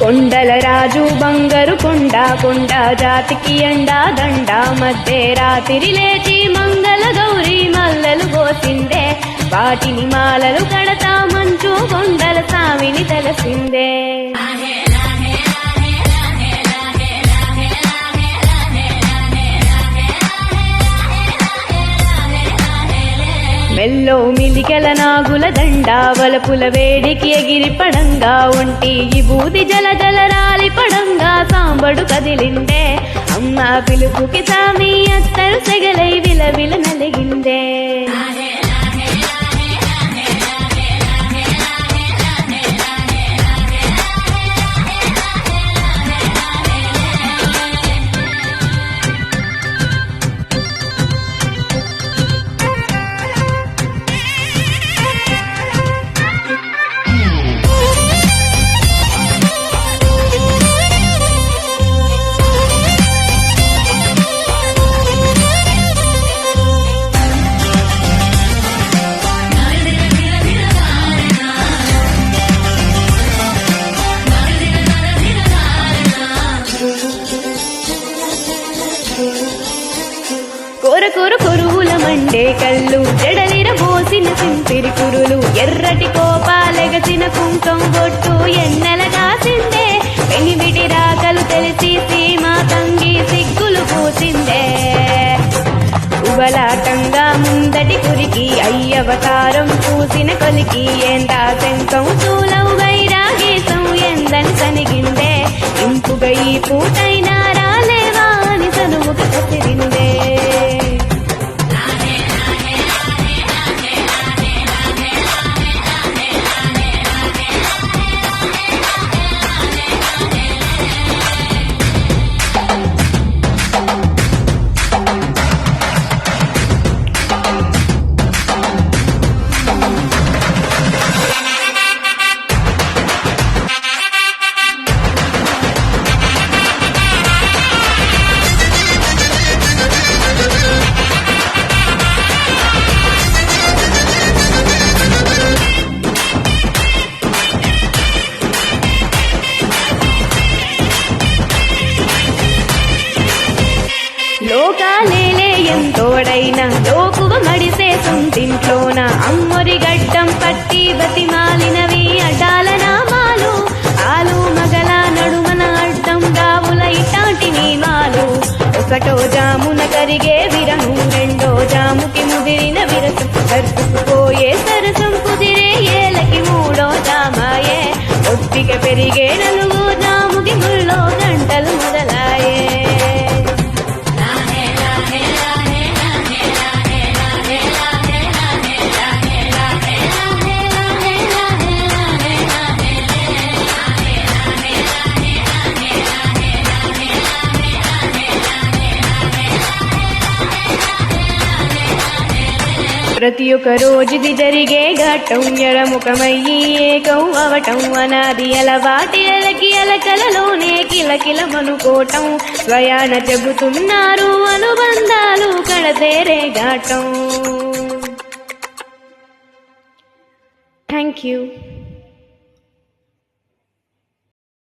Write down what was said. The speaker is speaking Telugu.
కొండల రాజు బంగారు కొండ కొండ జాతికి ఎండా దండ మధ్య రాత్రి లేచి మంగళ గౌరీ మల్లెలు పోసిందే వాటిని మాలలు కడతా మంచు కొండల సామిని తలసిందే మెల్లో మిలికెల నాగుల దండ వలపుల వేడికి ఎగిరి పడంగా ఒంటి ఈ బూది జల జల రాలి పడంగా సాంబడు కదిలిందే అమ్మ పిలుపుకి సామి అత్తరు సెగలై విలవిల నలిగిందే కొరకొర కొరువుల మండే కళ్ళు జడలిర పోసిన సింపిరి కురులు ఎర్రటి కోపాలెగసిన కుంకం బొట్టు ఎన్నెల కాసిందే పెనివిడి రాకలు తెలిసి సీమా తంగి సిగ్గులు పూసిందే ఉబలాటంగా ముందటి కురికి అయ్యవతారం చూసిన కొలికి ఏందా శంకం చూలవు వైరాగీతం ఎందని సనిగిందే ఇంపుగా ఈ పూటైనా రాలేవా అని సనువుగా కసిరిందే లోకాలేలే ఎంతోడైనా లోకువ మడిసే సొంతింట్లోన అమ్మొరి గడ్డం పట్టి బతిమాలినవి అడ్డాల నామాలు ఆలు మగల నడుమన అడ్డం గావుల ఇటాటి నియమాలు ఒకటో జామున కరిగే విరహం రెండో జాముకి ముదిరిన విరసం కరుపుకుపోయే సరసం కుదిరే ఏలకి మూడో జామాయే ఒత్తిక పెరిగే నలుగో జాముకి ముళ్ళో గంటలు మొదలాయే ప్రతి ఒక్క రోజుది జరిగే ఘట్టం ఎడముఖమయ్యి ఏకం అవటం అనాది అలవాటి అలకి అలకలలోనే కిలకిల మనుకోటం స్వయాన చెబుతున్నారు అనుబంధాలు కడతేరే ఘాటం. Thank you.